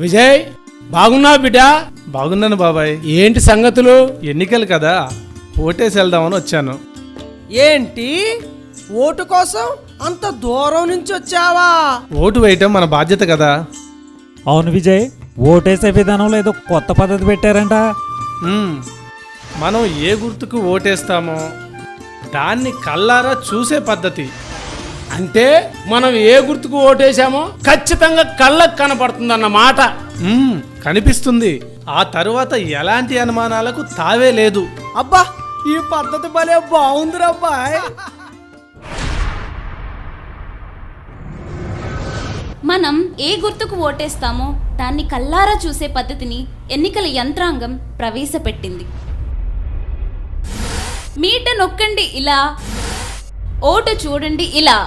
విజయ్, బాగున్నావు బిడ్డ? బాగున్నాను బాబాయ్. ఏంటి సంగతులు? ఎన్నికలు కదా, ఓటేసి వెళ్దామని వచ్చాను. ఏంటి, ఓటు కోసం అంత దూరం నుంచి వచ్చావా? ఓటు వేయటం మన బాధ్యత కదా. అవును విజయ్, ఓటేసే విధానంలో ఏదో కొత్త పద్ధతి పెట్టారంట. మనం ఏ గుర్తుకు ఓటేస్తామో దాన్ని కళ్ళారా చూసే పద్ధతి. అంటే మనం ఏ గుర్తుకు ఓటేశామో ఖచ్చితంగా కళ్ళకు కనపడుతుందన్న మాట. కనిపిస్తుంది. ఆ తరువాత ఎలాంటి అనుమానాలకు తావే లేదు. అబ్బా, ఈ పద్ధతి భలే బాగుందిరబ్బాయ్. మనం ఏ గుర్తుకు ఓటేస్తామో దాన్ని కల్లారా చూసే పద్ధతిని ఎన్నికల యంత్రాంగం ప్రవేశపెట్టింది. మీట నొక్కండి ఇలా, ఓటు చూడండి ఇలా.